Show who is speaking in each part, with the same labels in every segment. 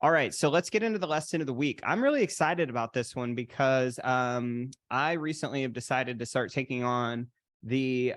Speaker 1: All right, so let's get into the lesson of the week. I'm really excited about this one because I recently have decided to start taking on the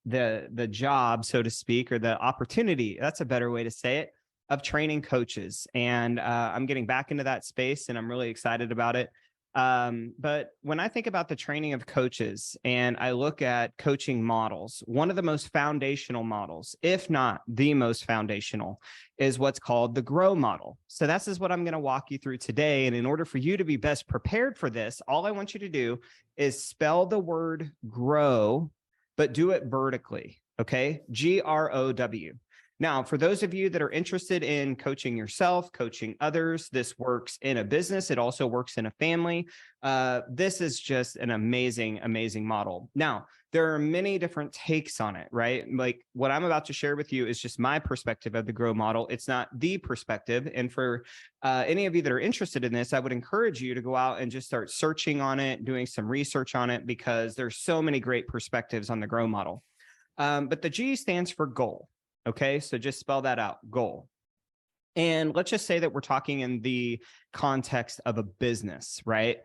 Speaker 1: the job, so to speak, or the opportunity. That's a better way to say it, of training coaches, and I'm getting back into that space, and I'm really excited about it. But when I think about the training of coaches and I look at coaching models, one of the most foundational models, if not the most foundational, is what's called the GROW model. So this is what I'm going to walk you through today. And in order for you to be best prepared for this, all I want you to do is spell the word grow, but do it vertically. Okay. GROW. Now, for those of you that are interested in coaching yourself, coaching others, this works in a business. It also works in a family. This is just an amazing, amazing model. Now, there are many different takes on it, right? Like what I'm about to share with you is just my perspective of the GROW model. It's not the perspective. And for any of you that are interested in this, I would encourage you to go out and just start searching on it, doing some research on it, because there's so many great perspectives on the GROW model. But the G stands for goal. Okay, so just spell that out, goal. And let's just say that we're talking in the context of a business, right?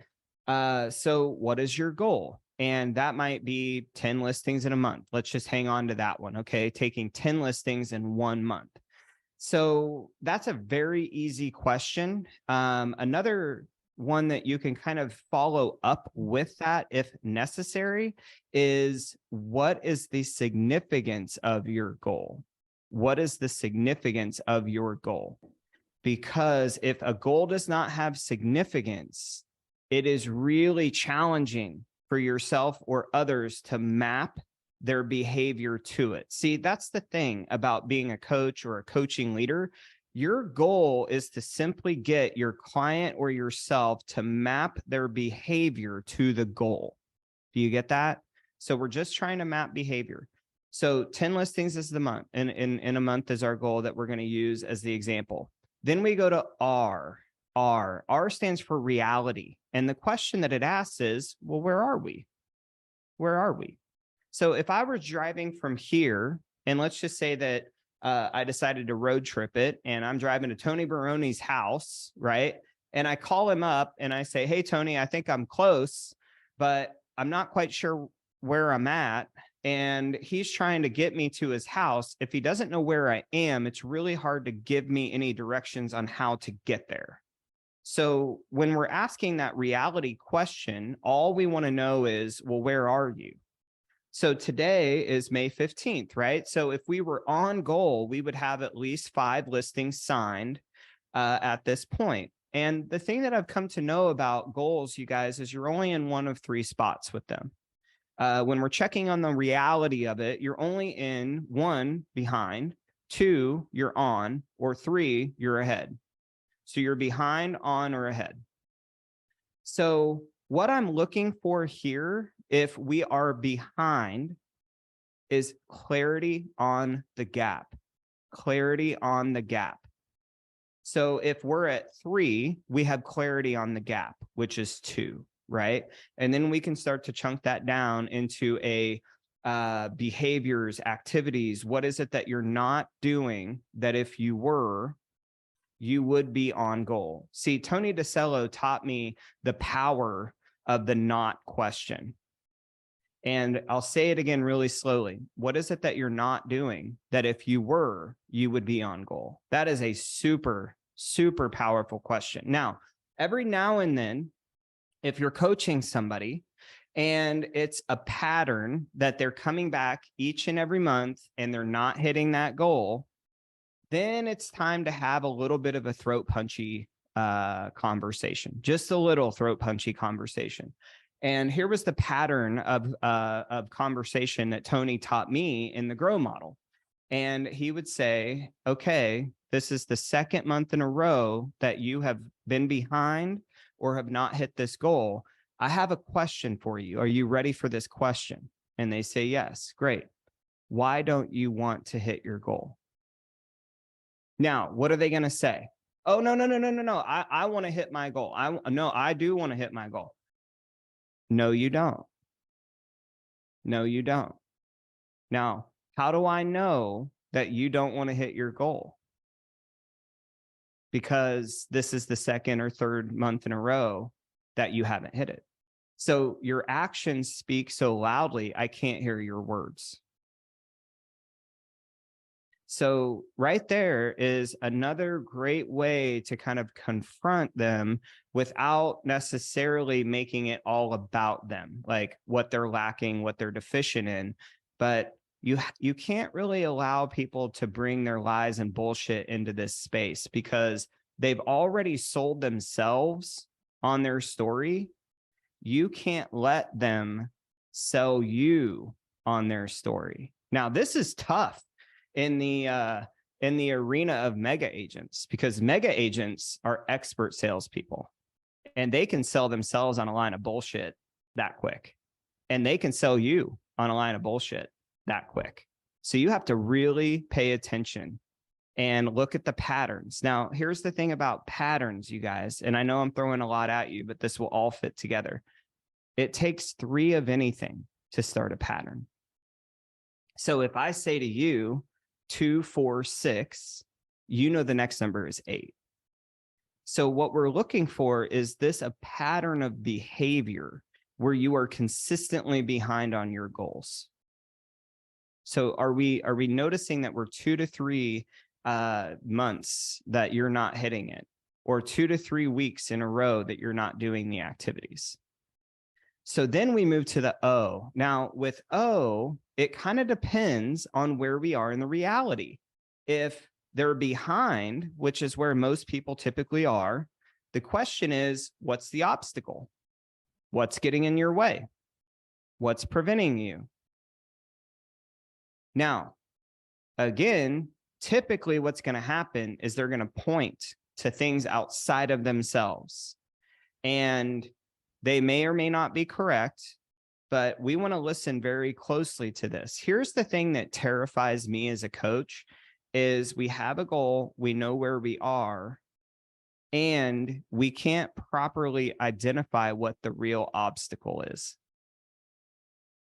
Speaker 1: So what is your goal? And that might be 10 listings in a month. Let's just hang on to that one. Okay, taking 10 listings in 1 month. So that's a very easy question. Another one that you can kind of follow up with that if necessary is, what is the significance of your goal? What is the significance of your goal? Because if a goal does not have significance, it is really challenging for yourself or others to map their behavior to it. See, that's the thing about being a coach or a coaching leader. Your goal is to simply get your client or yourself to map their behavior to the goal. Do you get that? So we're just trying to map behavior. So 10 listings is the month, and in a month is our goal that we're going to use as the example. Then we go to R. R stands for reality. And the question that it asks is, well, where are we? Where are we? So if I were driving from here, and let's just say that I decided to road trip it, and I'm driving to Tony Baroni's house, right? And I call him up and I say, hey, Tony, I think I'm close, but I'm not quite sure where I'm at. And he's trying to get me to his house. If he doesn't know where I am, it's really hard to give me any directions on how to get there. So when we're asking that reality question, all we want to know is, well, where are you? So today is May 15th, right? So if we were on goal, we would have at least 5 listings signed at this point. And the thing that I've come to know about goals, you guys, is you're only in one of 3 spots with them. When we're checking on the reality of it, you're only in 1, behind, 2, you're on, or 3, you're ahead. So you're behind, on, or ahead. So what I'm looking for here, if we are behind, is clarity on the gap. Clarity on the gap. So if we're at 3, we have clarity on the gap, which is 2, right? And then we can start to chunk that down into a behaviors, activities. What is it that you're not doing that if you were, you would be on goal? See, Tony DeCello taught me the power of the not question. And I'll say it again really slowly. What is it that you're not doing that if you were, you would be on goal? That is a super, super powerful question. Now, every now and then, if you're coaching somebody and it's a pattern that they're coming back each and every month and they're not hitting that goal, then it's time to have a little bit of a throat punchy conversation, just a little throat punchy conversation. And here was the pattern of conversation that Tony taught me in the GROW model. And he would say, okay, this is the 2nd month in a row that you have been behind or have not hit this goal. I have a question for you. Are you ready for this question? And they say, yes, great. Why don't you want to hit your goal? Now, what are they going to say? Oh, no. I want to hit my goal. I do want to hit my goal. No, you don't. No, you don't. Now, how do I know that you don't want to hit your goal? because this is the second or third month in a row that you haven't hit it. So your actions speak so loudly, I can't hear your words. So right there is another great way to kind of confront them without necessarily making it all about them, like what they're lacking, what they're deficient in. But you can't really allow people to bring their lies and bullshit into this space, because they've already sold themselves on their story. You can't let them sell you on their story. Now, this is tough in the arena of mega agents, because mega agents are expert salespeople, and they can sell themselves on a line of bullshit that quick, and they can sell you on a line of bullshit that quick. So you have to really pay attention and look at the patterns. Now, here's the thing about patterns, you guys, and I know I'm throwing a lot at you, but this will all fit together. It takes 3 of anything to start a pattern. So if I say to you, 2, 4, 6, you know the next number is 8. So what we're looking for is this a pattern of behavior where you are consistently behind on your goals. So are we noticing that we're 2 to 3 months that you're not hitting it, or 2 to 3 weeks in a row that you're not doing the activities? So then we move to the O. Now with O, it kind of depends on where we are in the reality. If they're behind, which is where most people typically are, the question is, what's the obstacle? What's getting in your way? What's preventing you? Now, again, typically what's going to happen is they're going to point to things outside of themselves, and they may or may not be correct, but we want to listen very closely to this. Here's the thing that terrifies me as a coach is we have a goal, we know where we are, and we can't properly identify what the real obstacle is.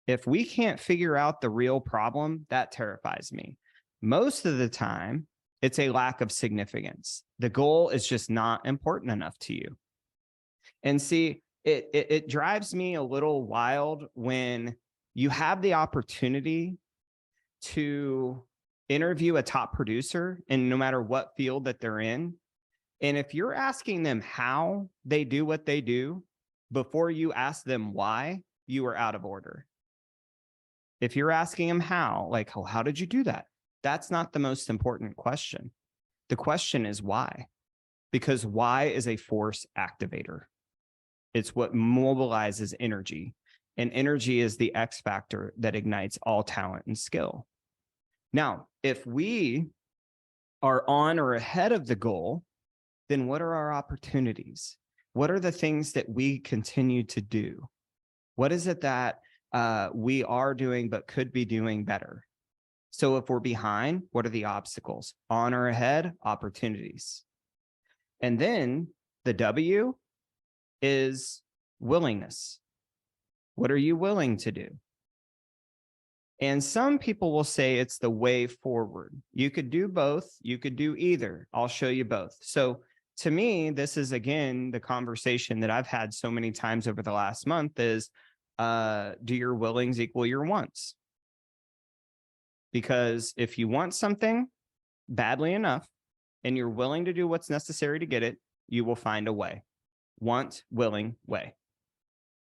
Speaker 1: If we can't figure out the real problem, that terrifies me. Most of the time, it's a lack of significance. The goal is just not important enough to you. And see, it drives me a little wild when you have the opportunity to interview a top producer, and no matter what field that they're in, and if you're asking them how they do what they do before you ask them why, you are out of order. If you're asking them how, like, oh, how did you do that? That's not the most important question. The question is why, because why is a force activator. It's what mobilizes energy, and energy is the X factor that ignites all talent and skill. Now, if we are on or ahead of the goal, then what are our opportunities? What are the things that we continue to do? What is it that we are doing but could be doing better? So if we're behind, what are the obstacles? On or ahead, opportunities. And then the W is willingness. What are you willing to do? And some people will say it's the way forward. You could do both. You could do either. I'll show you both. So to me, this is, again, the conversation that I've had so many times over the last month is, do your willings equal your wants? Because if you want something badly enough and you're willing to do what's necessary to get it, you will find a way. Want, willing, way.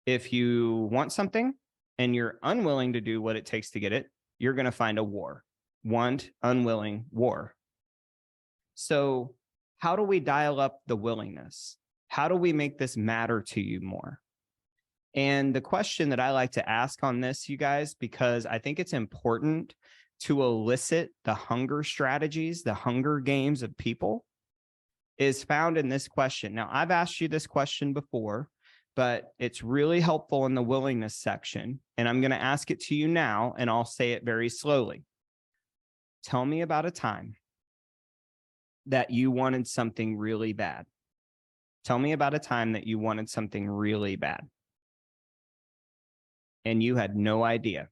Speaker 1: If you want something and you're unwilling to do what it takes to get it, you're going to find a war. Want, unwilling, war. So how do we dial up the willingness? How do we make this matter to you more? And the question that I like to ask on this, you guys, because I think it's important to elicit the hunger strategies, the hunger games of people, is found in this question. Now, I've asked you this question before, but it's really helpful in the willingness section. And I'm going to ask it to you now, and I'll say it very slowly. Tell me about a time that you wanted something really bad. Tell me about a time that you wanted something really bad, and you had no idea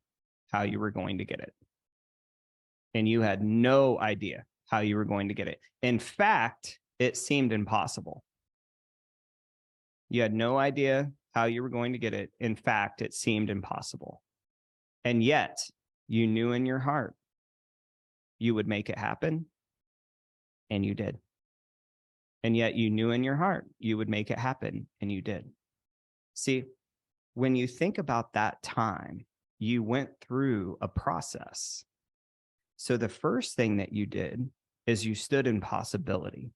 Speaker 1: how you were going to get it. And you had no idea how you were going to get it. In fact, it seemed impossible. You had no idea how you were going to get it. In fact, it seemed impossible. And yet, you knew in your heart you would make it happen, and you did. And yet, you knew in your heart you would make it happen, and you did. See, when you think about that time, you went through a process. So the first thing that you did is you stood in possibility.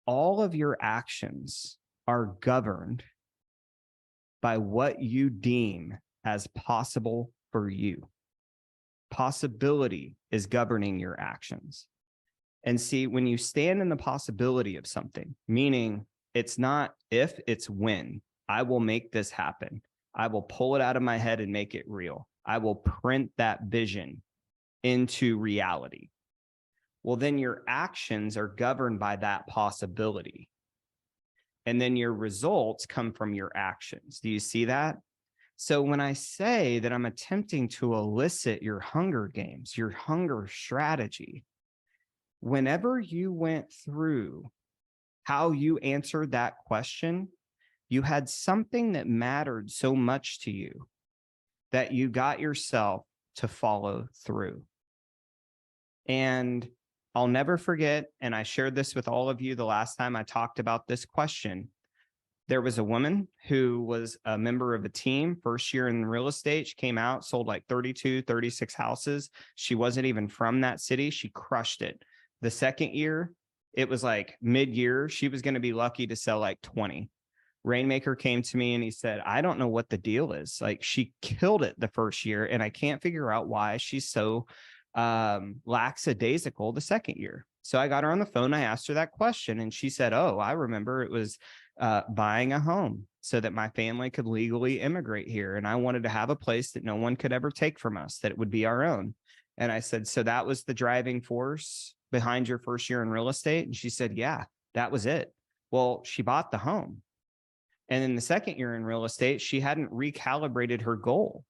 Speaker 1: All of your actions are governed by what you deem as possible for you. Possibility is governing your actions. And see, when you stand in the possibility of something, meaning it's not if, it's when, I will make this happen. I will pull it out of my head and make it real. I will print that vision into reality. Well, then your actions are governed by that possibility. And then your results come from your actions. Do you see that? So when I say that I'm attempting to elicit your hunger games, your hunger strategy, whenever you went through how you answered that question, you had something that mattered so much to you that you got yourself to follow through. And I'll never forget, and I shared this with all of you the last time I talked about this question. There was a woman who was a member of a team, first year in real estate. She came out, sold like 32, 36 houses. She wasn't even from that city. She crushed it. The second year, it was like mid-year. She was going to be lucky to sell like 20. Rainmaker came to me and he said, I don't know what the deal is. Like, she killed it the first year, and I can't figure out why she's so lackadaisical the second year. So I got her on the phone. I asked her that question, and she said, oh, I remember it was buying a home so that my family could legally immigrate here. And I wanted to have a place that no one could ever take from us, that it would be our own. And I said, so that was the driving force behind your first year in real estate? And she said, yeah, that was it. Well, she bought the home. And in the second year in real estate, she hadn't recalibrated her goal.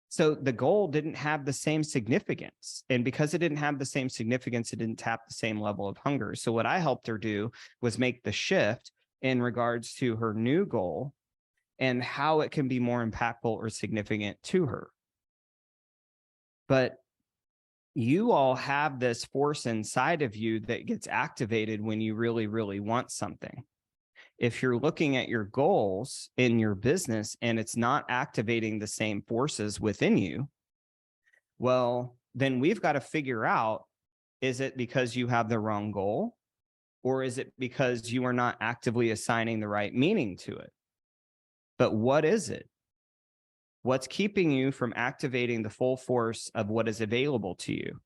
Speaker 1: So the goal didn't have the same significance. And because it didn't have the same significance, it didn't tap the same level of hunger. So what I helped her do was make the shift in regards to her new goal and how it can be more impactful or significant to her. But you all have this force inside of you that gets activated when you really, really want something. If you're looking at your goals in your business and it's not activating the same forces within you, well, then we've got to figure out, is it because you have the wrong goal, or is it because you are not actively assigning the right meaning to it? But what is it? What's keeping you from activating the full force of what is available to you?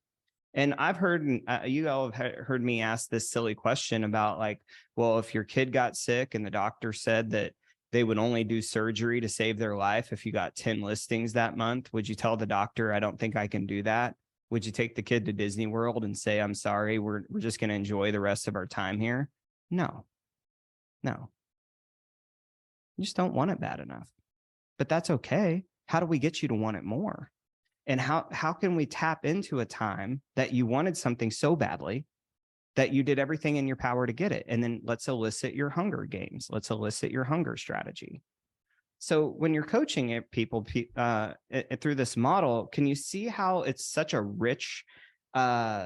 Speaker 1: And I've heard, you all have heard me ask this silly question about, like, well, if your kid got sick and the doctor said that they would only do surgery to save their life if you got 10 listings that month, would you tell the doctor, I don't think I can do that? Would you take the kid to Disney World and say, I'm sorry, we're just going to enjoy the rest of our time here? No. You just don't want it bad enough. But that's okay. How do we get you to want it more? And how can we tap into a time that you wanted something so badly that you did everything in your power to get it? And then let's elicit your hunger games. Let's elicit your hunger strategy. So when you're coaching it, people through this model, can you see how it's such a rich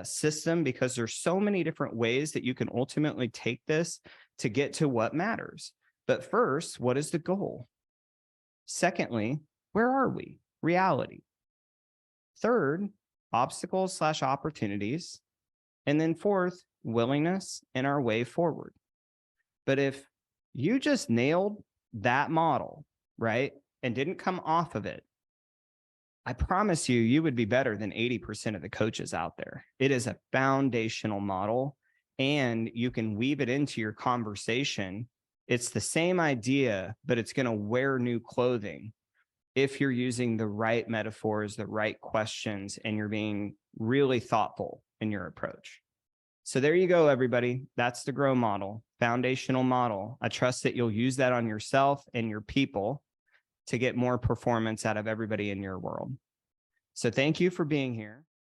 Speaker 1: system? Because there's so many different ways that you can ultimately take this to get to what matters. But first, what is the goal? Secondly, where are we? Reality. Third, obstacles/opportunities. And then fourth, willingness and our way forward. But if you just nailed that model, right, and didn't come off of it, I promise you, you would be better than 80% of the coaches out there. It is a foundational model, and you can weave it into your conversation. It's the same idea, but it's going to wear new clothing if you're using the right metaphors, the right questions, and you're being really thoughtful in your approach. So there you go, everybody. That's the GROW model, foundational model. I trust that you'll use that on yourself and your people to get more performance out of everybody in your world. So thank you for being here.